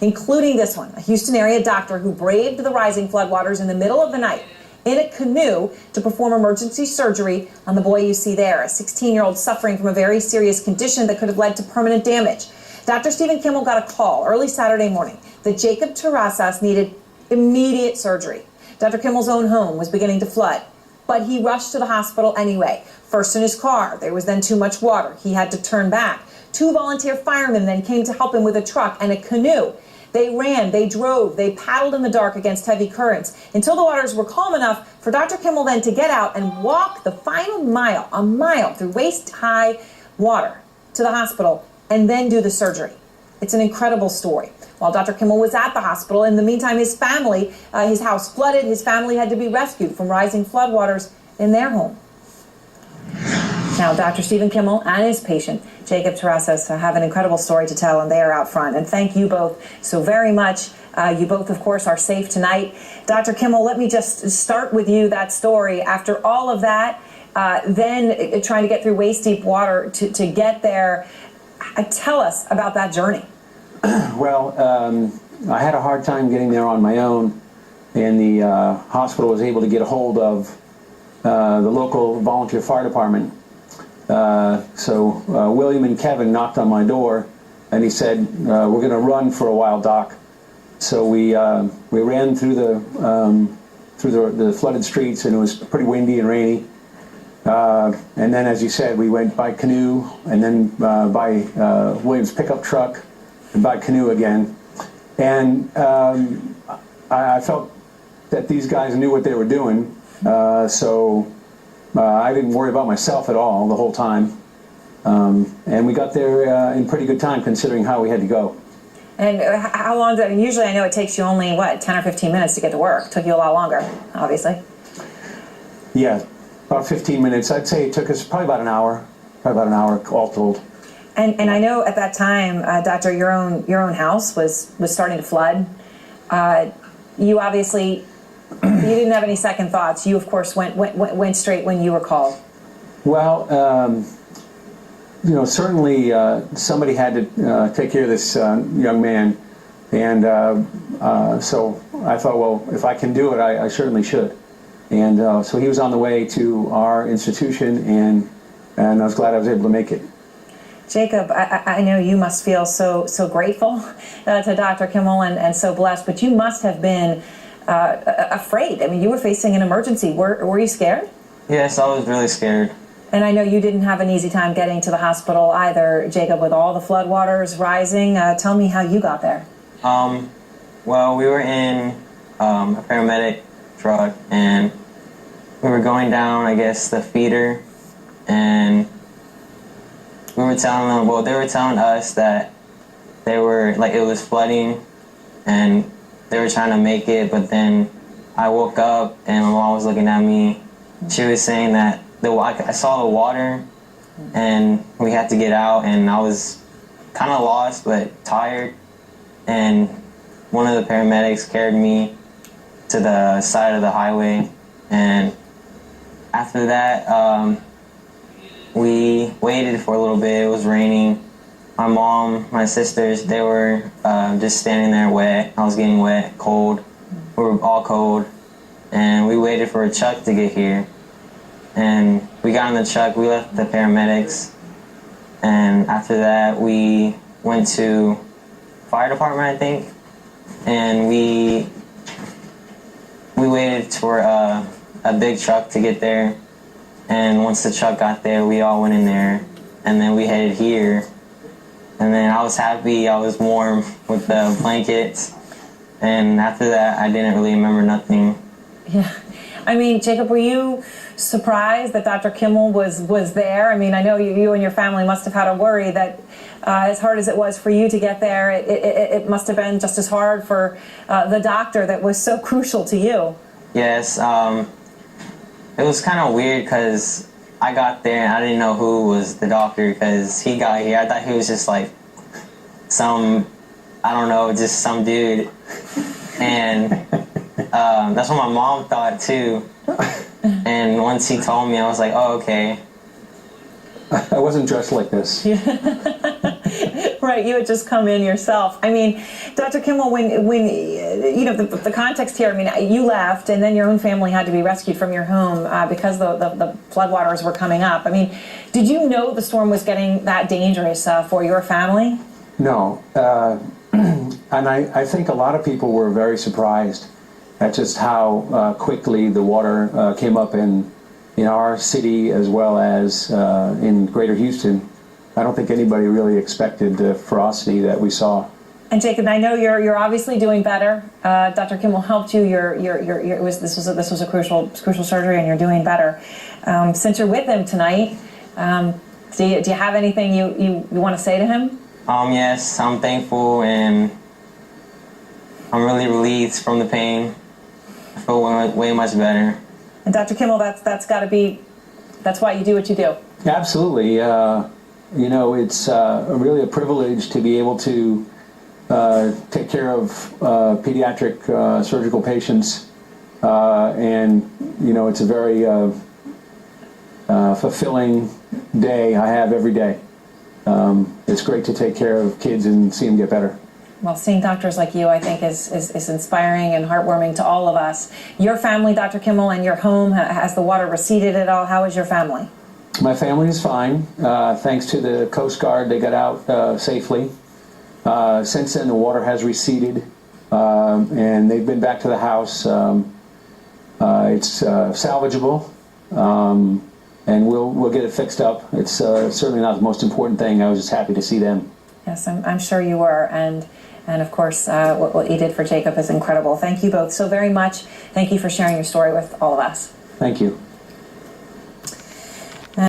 including this one, a Houston area doctor who braved the rising floodwaters in the middle of the night in a canoe to perform emergency surgery on the boy you see there, a 16-year-old suffering from a very serious condition that could have led to permanent damage. Dr. Stephen Kimmel got a call early Saturday morning that Jacob Terrazas needed immediate surgery. Dr. Kimmel's own home was beginning to flood, but he rushed to the hospital anyway. First in his car, there was then too much water. He had to turn back. 2 volunteer firemen then came to help him with a truck and a canoe. They ran, they drove, they paddled in the dark against heavy currents until the waters were calm enough for Dr. Kimmel then to get out and walk the final mile, a mile through waist-high water to the hospital and then do the surgery. It's an incredible story. While Dr. Kimmel was at the hospital, in the meantime, his family, his house flooded. His family had to be rescued from rising floodwaters in their home. Now, Dr. Stephen Kimmel and his patient, Jacob Terrazas, have an incredible story to tell, and they are out front. And thank you both so very much. You both, of course, are safe tonight. Dr. Kimmel, let me just start with you, that story. After all of that, then trying to get through waist-deep water to get there, tell us about that journey. Well, I had a hard time getting there on my own, and the hospital was able to get a hold of the local volunteer fire department. So William and Kevin knocked on my door, and he said, "We're going to run for a while, Doc." So we ran through the flooded streets, and it was pretty windy and rainy. And then, as you said, we went by canoe, and then by William's pickup truck, and by canoe again. And I felt that these guys knew what they were doing, so I didn't worry about myself at all the whole time. And we got there in pretty good time, considering how we had to go. And how long did, usually I know it takes you only, 10 or 15 minutes to get to work. It took you a lot longer, obviously. Yeah, about 15 minutes. I'd say it took us probably about an hour all told. And I know at that time, Doctor, your own house was starting to flood. You obviously, you didn't have any second thoughts. You, of course, went straight when you were called. Well, certainly somebody had to take care of this young man, and so I thought, well, if I can do it, I certainly should. And so he was on the way to our institution, and I was glad I was able to make it. Jacob, I know you must feel so grateful to Dr. Kimmel and so blessed, but you must have been afraid. I mean, you were facing an emergency. Were you scared? Yes, I was really scared. And I know you didn't have an easy time getting to the hospital either, Jacob, with all the floodwaters rising. Tell me how you got there. Well, we were in a paramedic truck, and we were going down, I guess, the feeder, and we were telling them, well, they were telling us that they were, it was flooding, and they were trying to make it, but then I woke up, and my mom was looking at me. She was saying that I saw the water, and we had to get out, and I was kind of lost, but tired, and one of the paramedics carried me to the side of the highway, and after that, we waited for a little bit. It was raining. My mom, my sisters, they were just standing there wet. I was getting wet, cold. We were all cold, and we waited for a truck to get here. And we got in the truck, we left the paramedics, and after that we went to fire department, I think, and we waited for a big truck to get there, and once the truck got there, we all went in there, and then we headed here, and then I was happy, I was warm with the blankets, and after that I didn't really remember nothing. Yeah. I mean, Jacob, were you surprised that Dr. Kimmel was there? I mean, I know you and your family must have had a worry that as hard as it was for you to get there, it must have been just as hard for the doctor that was so crucial to you. Yes, it was kind of weird because I got there and I didn't know who was the doctor because he got here. I thought he was just like some, I don't know, just some dude. And that's what my mom thought too. And once he told me, I was like, oh, okay. I wasn't dressed like this. Right, you had just come in yourself. I mean, Dr. Kimmel, when you know the context here. I mean, you left, and then your own family had to be rescued from your home because the floodwaters were coming up. I mean, did you know the storm was getting that dangerous for your family? No, and I think a lot of people were very surprised at just how quickly the water came up in our city as well as in Greater Houston. I don't think anybody really expected the ferocity that we saw. And Jacob, I know you're obviously doing better. Dr. Kimmel helped you. This was a crucial surgery, and you're doing better. Since you're with him tonight, do you have anything you want to say to him? Yes, I'm thankful and I'm really relieved from the pain. I feel way much better. And Dr. Kimmel, that's why you do what you do. Absolutely. It's really a privilege to be able to take care of pediatric surgical patients, and it's a very fulfilling day I have every day. It's great to take care of kids and see them get better. Well, seeing doctors like you, I think, is inspiring and heartwarming to all of us. Your family, Dr. Kimmel, and your home, has the water receded at all? How is your family? My family is fine. Thanks to the Coast Guard, they got out safely. Since then, the water has receded, and they've been back to the house. It's salvageable, and we'll get it fixed up. It's certainly not the most important thing. I was just happy to see them. Yes, I'm sure you were, and of course, what you did for Jacob is incredible. Thank you both so very much. Thank you for sharing your story with all of us. Thank you.